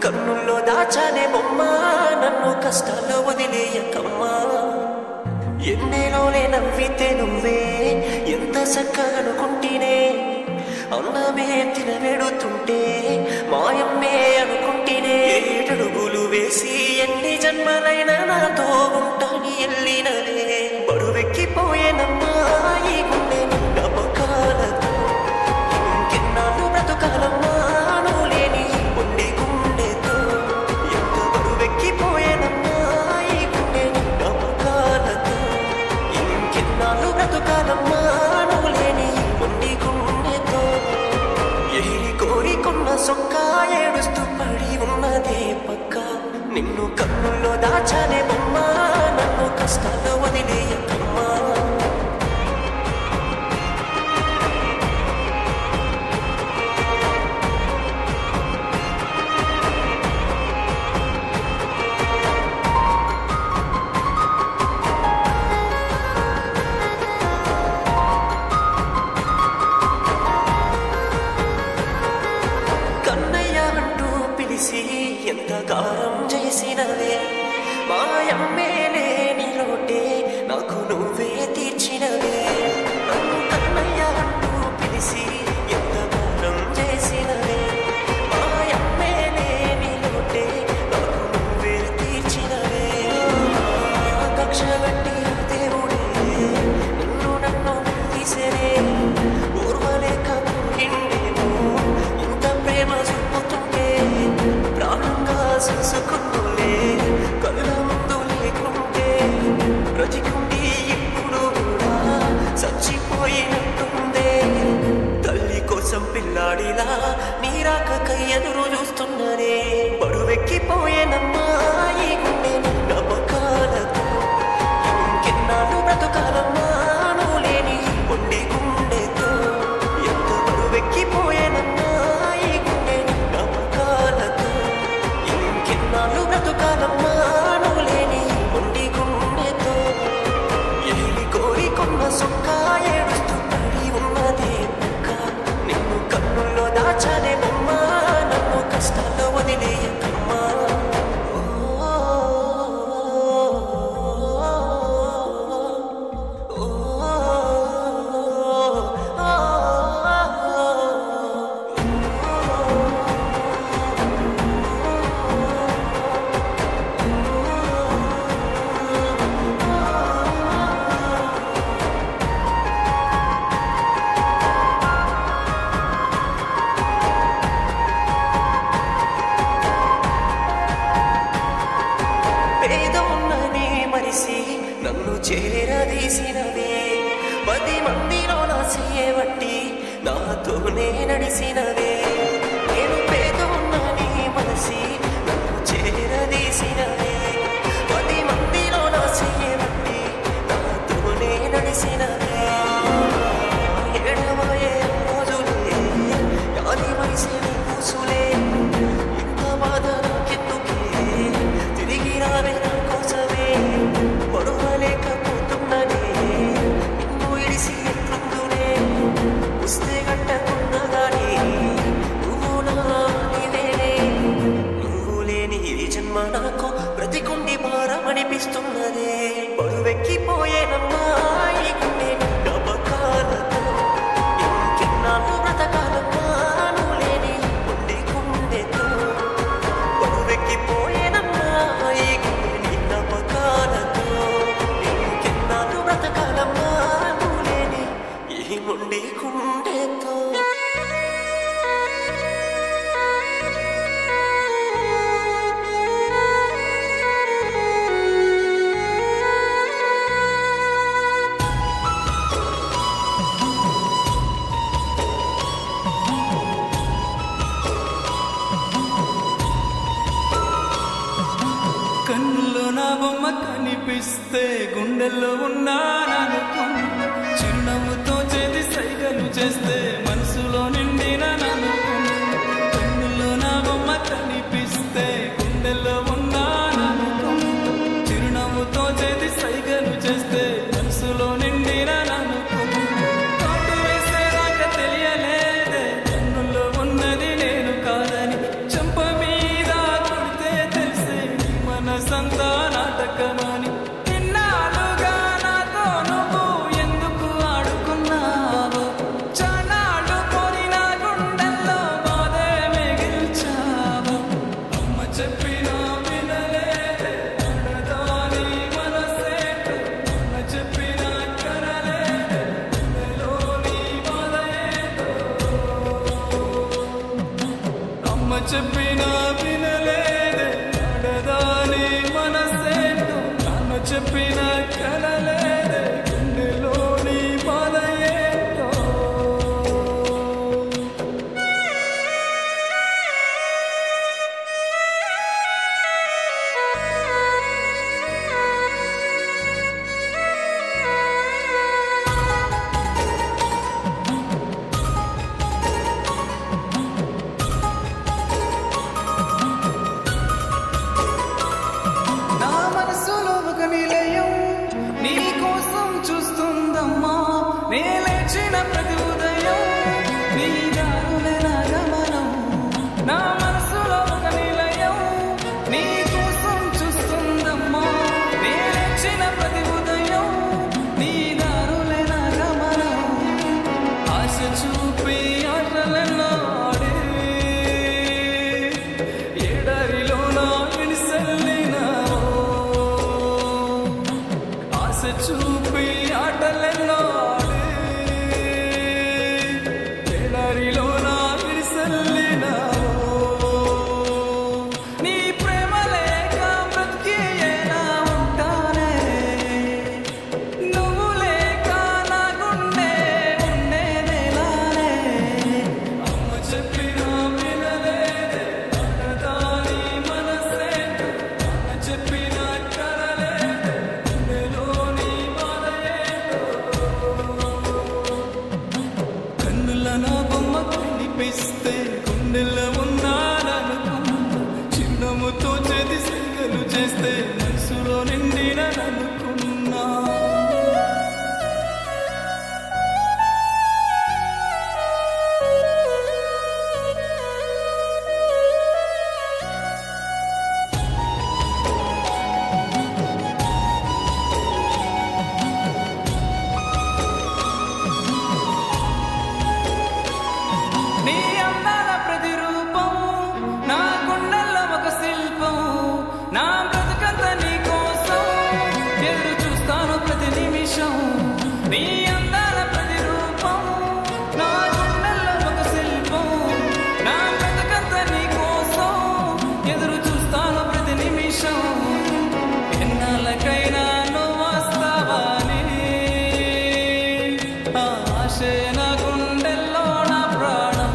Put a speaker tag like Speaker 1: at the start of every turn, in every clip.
Speaker 1: కన్నుల్లో దాచానే బొమ్మ నన్ను కష్టాల్లో వదిలేయకమ్మా ఎన్నేలోనే నవ్వితే నువ్వే ఎంత చక్కగనుకుంటేనే అన్నమే తినబెడుతుంటే మాయమ్మే అనుకుంటేనే ఏటడుగులు వేసి ఎన్ని జన్మలైనా నాతో ఉంటాని ఎల్లినదే బరువెక్కిపోయేనమ్మా ఈ గుండె జ్ఞాపకాలతో ఇంకెన్నాళ్ళు బ్రతుకాలమ్మా నువ్వు లేని కొండి గుండెతో ఎంత బరువెక్కిపోయేనమ్మా ఈ గుండె జ్ఞాపకాలతో ఇంకెన్నాళ్ళు బ్రతుకాలమ్మా నువ్వు లేని కొండి గుండెతో ఎగిరి కోరికున్న సొక్క ఏడుస్తూ పడి ఉన్నదే పక్క నిన్ను కన్నుల్లో దాచానే బొమ్మ నన్ను కష్టాల్లో వదిలేయకమ్మా ఎంత గారం చేసినవే మాయమ్మే లేని లోటే నాకు నువ్వే తీర్చినవే నన్ను కన్నయ్య అంటూ పిలిచి ఎంత గారం చేసినవే మాయమ్మే లేని లోటే నాకు నువ్వే తీర్చినవే కక్ష గట్టి దేవుడే నిన్ను నన్ను తీసేనే ఓర్వలేకపోయిండేమో ఇంత ప్రేమ చూపుతుంటే ప్రాణంగా చూసుకుంటూనే కళ్ళ ముందు లేకుంటే బ్రతికుండి ఇప్పుడు కూడా చచ్చిపోయినట్టుందే తల్లి కోసం పిల్లాడిలా నీరాకకై ఎదురు చూస్తున్ననే బరువెక్కిపోయేనమ్మా ఈ గుండె జ్ఞాపకాలతో ఇంకెన్నాళ్ళు బ్రతుకాలమ్మా నువ్వు లేని కొండి గుండెతో ఎంత బరువెక్కిపోయేనమ్మా ఈ గుండె జ్ఞాపకాలతో ఇంకెన్నాళ్ళు బ్రతుకాలమ్మా నువ్వు లేని కొండి గుండెతో ఎగిరి కోరికున్న సొక్క ఏడుస్తూ పడి ఉన్నదే పక్క నిన్ను కన్నుల్లో దాచానే బొమ్మ నన్ను కష్టాల్లో వదిలేయకమ్మా నన్ను చేరదీసినవే 10 మందిలో నా చేయబట్టి నాతోనే నడిసినవే నేను పేదోన్నని మనసి నన్ను చేరదీసినవే 10 మందిలో నా చేయబట్టి నాతోనే నడిసినవే ఎడమయే రోజులే యాది వయసే పూసులే ఇంత బాధ నాకెందుకే తిరిగి రావే నా కోసమే మరువలేకపోతున్ననే నిన్ను ఇడిసి ఎట్లుందునే వస్తే గట్టకున్నగానే నువ్వు నానివేనే నువ్వు లేని ఈ జన్మ నాకు బ్రతికుండి భారమనిపిస్తున్నదే బరువెక్కిపోయేనమ్మా ఈ గుండె జ్ఞాపకాలతో ఇంకెన్నాళ్ళు బ్రతకాలమ్మా నువ్వు లేని కొండి గుండెతో బరువెక్కిపోయేనమ్మా ఈ గుండె జ్ఞాపకాలతో ఇంకెన్నాళ్ళు బ్రతకాలమ్మా నువ్వు లేని ఈ మొండి గుండెతో
Speaker 2: కన్నుల్లో నా బొమ్మ కనిపిస్తే గుండెల్లో ఉన్నాననుకో చిరునవ్వుతో చేతి సైగలు చేస్తే మనసులో నిండిన ననుకో కన్నుల్లో నా బొమ్మ కనిపిస్తే గుండెల్లో ఉన్నాననుకో చిరునవ్వుతో చేతి సైగలు చేస్తే మనసులో నిండిన ననుకో కాటు వేసేదాకా తెలియలేదే కన్నుల్లో ఉన్నది నేను కాదని చెంప మీద అమ్మ చెప్పినా వినలేదే ఆడదాని మనసేంటో, నాన్న చెప్పిన కనలేదే గుండెలోని బాధ ఏంటో. నా మనసులో ఒక నిలయం నీ కోసం చూస్తుందమ్మా, నే లేచిన ప్రతి ఉదయం నీ దారులే నా గమనం. నా మనసులో ఒక నిలయం నీ కోసం చూస్తుందమ్మా, నే లేచిన ప్రతి ఉదయం నీ దారులే నా గమనం. ఆశ చూపి ఆటలెన్నో ఆడే ఎడారిలో నా ఇడిసెల్లినావో, ఆశ చూపి ఆటలెన్నో ఆడే ఎడారిలో నా ఇడిసెల్లినావో. నీ ప్రేమ లేక బ్రతికి ఎలా ఉంటానే, నువ్వు లేక నా గుండె ఉండేదెలానే. అమ్మ చెప్పినా వినలేదే ఆడదాని మనసేంటో, నాన్న చెప్పినా కనలేదే గుండెలోని బాధ ఏంటో. కన్నుల నా బొమ్మ కనిపిస్తే గుండెల్లో ఉన్నాననుకున్నా, చిన్నముతో చేతి సంగలు చేస్తే మనసులో నిండిననుకున్నా. నీ అందాల ప్రతిరూపం నా గుండెల్లో ఒక శిల్పం, నా బ్రతుకంత నీ కోసం ఎదురు చూస్తాను ప్రతి నిమిషం. నీ అందాల ప్రతిరూపం నా గుండెల్లో ఒక శిల్పం, నా బ్రతుకంత నీ కోసం ఎదురు చూస్తాను ప్రతి నిమిషం. ఎన్నాళ్ళకైనా నువ్వు వస్తావని ఆశే నా గుండెల్లో నా ప్రాణం.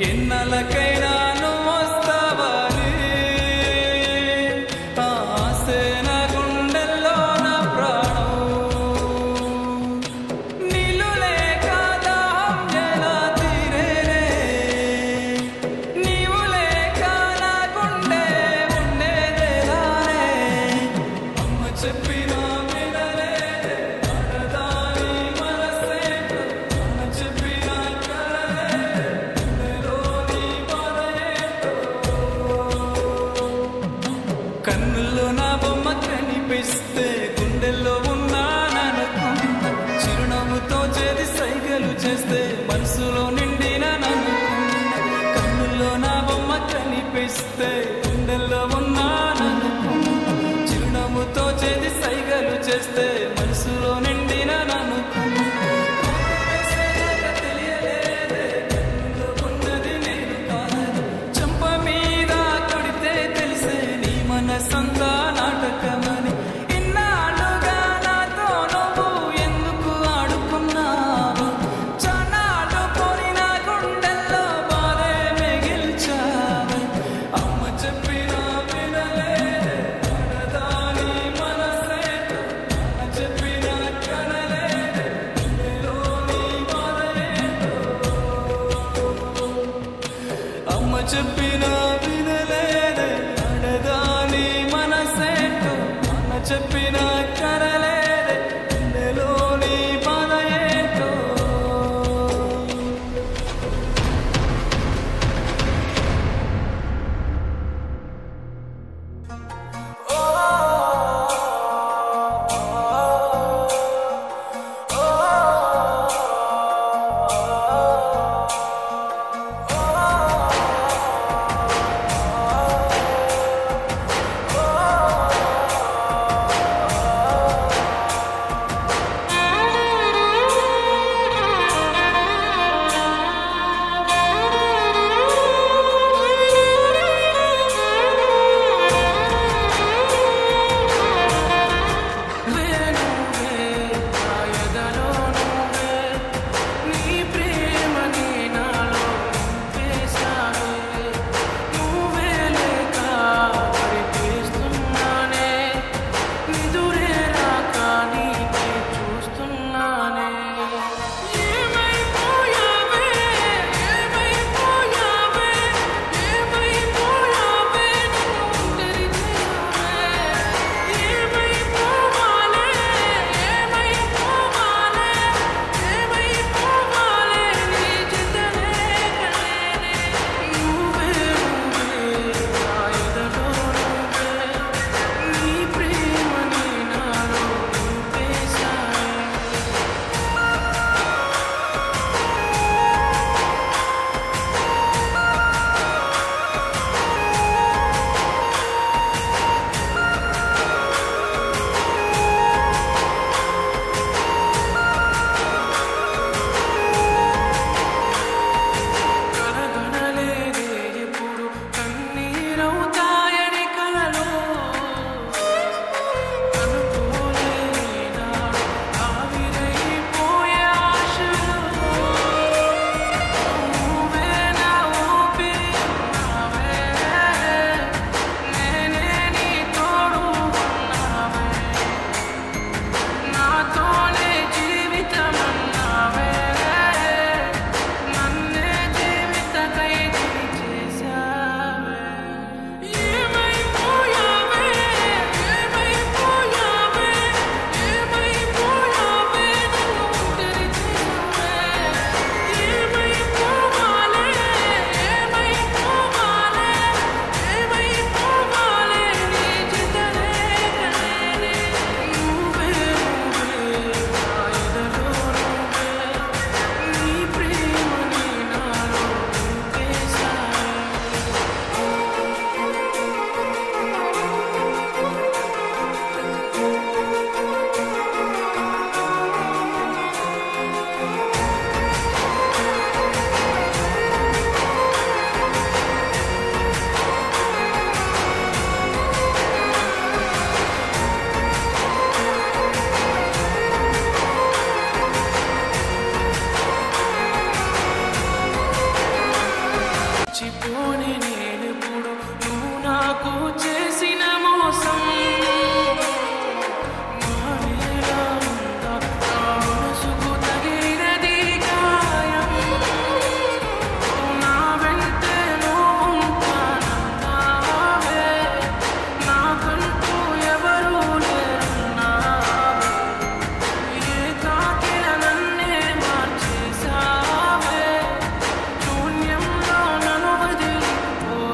Speaker 2: ఎన్నాళ్ళకైనా నువ్వు వస్తావని ఆశే నా గుండెల్లో నా ప్రాణం. నీళ్ళు లేక దాహం ఎలా తీరేనే, నీవు లేక నా గుండె ఉండేదెలానే. అమ్మ చెప్పినా వినలేదే ఆడదాని మనసేంటో, నాన్న చెప్పినా కనలేదే గుండెలోని బాధ ఏంటో. కన్నుల్లో నా బొమ్మ కనిపిస్తే గుండెల్లో ఉన్నాననుకున్నా, చిరునవ్వుతో చేతి సైగలు చేస్తే మనసులో నిండిననుకున్నా. కన్నుల్లో నా బొమ్మ కనిపిస్తే గుండెల్లో ఉన్నాననుకున్నా, చిరునవ్వుతో చేతి సైగలు చేస్తే మనసులో నిండిననుకున్నా. తెలియలేదే కన్నులో ఉన్నది నేను కాదని, చెంప మీద కొడితే తెలిసే నీ మనసంతా నాటకమని. ఇన్నాళ్ళుగా నాతో నువ్వు ఎందుకు ఆడుకున్నావు, చానాళ్ళు పోని నా గుండెల్లో బాధే మిగిల్చావు. అమ్మ చెప్పినా వినలేదే ఆడదాని మనసేంటో, నాన్న చెప్పినా కనలేదే గుండెలోని బాధ ఏంటో. అమ్మ చెప్పినా వినలేదే ఆడదాని మనసేంటో, నాన్న చెప్పినా కనలేదే గుండెలోని బాధ ఏంటో. పోనీ నేనెప్పుడు నువ్వు నాకు చేసిన మోసం మానేలా ఉందా నా మనసుకు తగిలినది గాయం నా వెంటే నువ్వు ఉంటానన్నావే నాకంటూ ఎవరూ లేరన్నావే ఏ తాకిన నన్నే మార్చేసావే శూన్యంలో నన్ను వదిలిపోయావే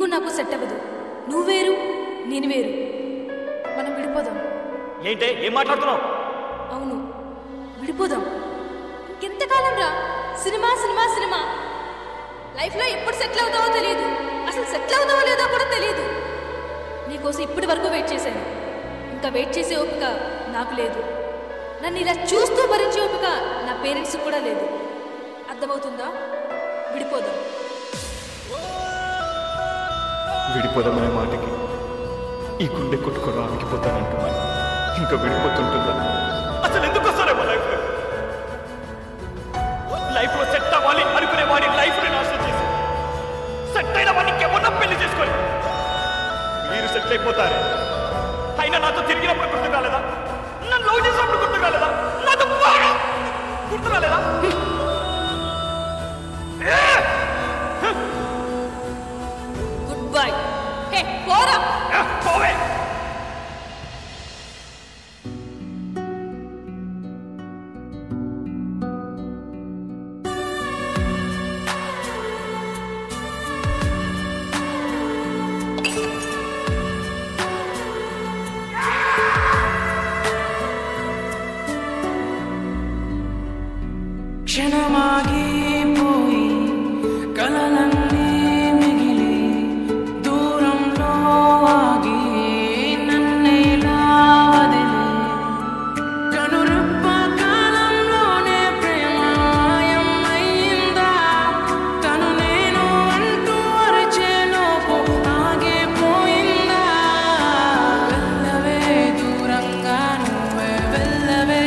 Speaker 3: నీకు నాకు సెట్ అవ్వదు. నువ్వు వేరు, నేను వేరు. మనం విడిపోదాం.
Speaker 4: ఏంటే ఏం మాట్లాడుతున్నావు?
Speaker 3: అవును, విడిపోదాం. ఇంకెంతకాలం రా సినిమా సినిమా సినిమా. లైఫ్లో ఎప్పుడు సెటిల్ అవుతావో తెలియదు, అసలు సెటిల్ అవుతావో లేదో కూడా తెలియదు. నీకోసం ఇప్పటి వరకు వెయిట్ చేశాను. ఇంకా వెయిట్ చేసే ఓపిక నాకు లేదు. నన్ను ఇలా చూస్తూ భరించే ఓపిక నా పేరెంట్స్ కూడా లేదు. అర్థమవుతుందా? విడిపోదాం.
Speaker 4: విడిపోదామనే మాటకి ఈ గుండె కొట్టుకొని ఆగిపోతానంటున్నాను. ఇంకా విడిపోతుంటుందా? అసలు ఎందుకు వస్తారేమో లైఫ్లో సెట్ అవ్వాలి అనుకునే వాడి లైఫ్ని నాశనం చేసి సెట్ అయిన వాడిని ఇంకెవరన్నా పెళ్లి చేసుకొని మీరు సెటిల్ అయిపోతారే. అయినా నాతో తిరిగినప్పుడు గుర్తు కాలేదా? నన్ను లవ్ చేసినప్పుడు గుర్తు కాలేదా? నాతో గుర్తు రాలేదా?
Speaker 3: Good bye. హే పోరా.
Speaker 4: పోవే.
Speaker 2: క్షణమాగిపోయి కలలన్నీ మిగిలి దూరంలో ఆగి నన్నేలా వదిలి కనురెప్ప కాలంలోనే ప్రేమ మాయమైందా? తను నేను అంటూ అరిచేలోపు ఆగిపోయిందా? వెళ్ళవే దూరంగా నువ్వే వెళ్ళవే.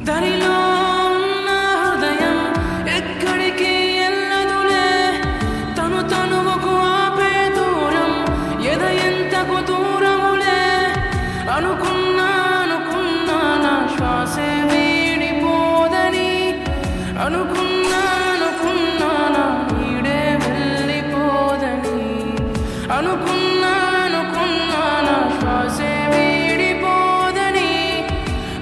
Speaker 2: దరిలో ఉన్న హృదయం ఎక్కడికి ఎల్లదులే. తను తనువుకు ఆపే దూరం ఎద ఎంతకు దూరములే. అనుకున్నా అనుకున్నా నా శ్వాసే వీడిపోదని. అనుకున్నా అనుకున్నా నా నీడే వెళ్ళిపోదని. అనుకున్నా అనుకున్నా నా శ్వాసే వీడిపోదని.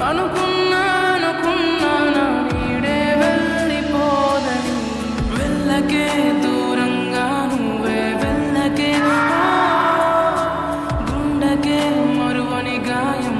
Speaker 2: అనుకున్నా అనుకున్నా నా నీడే వెళ్ళిపోదని. వెళ్ళకే దూరంగా నువ్వే వెళ్ళకే. గుండెకే మరువని గాయం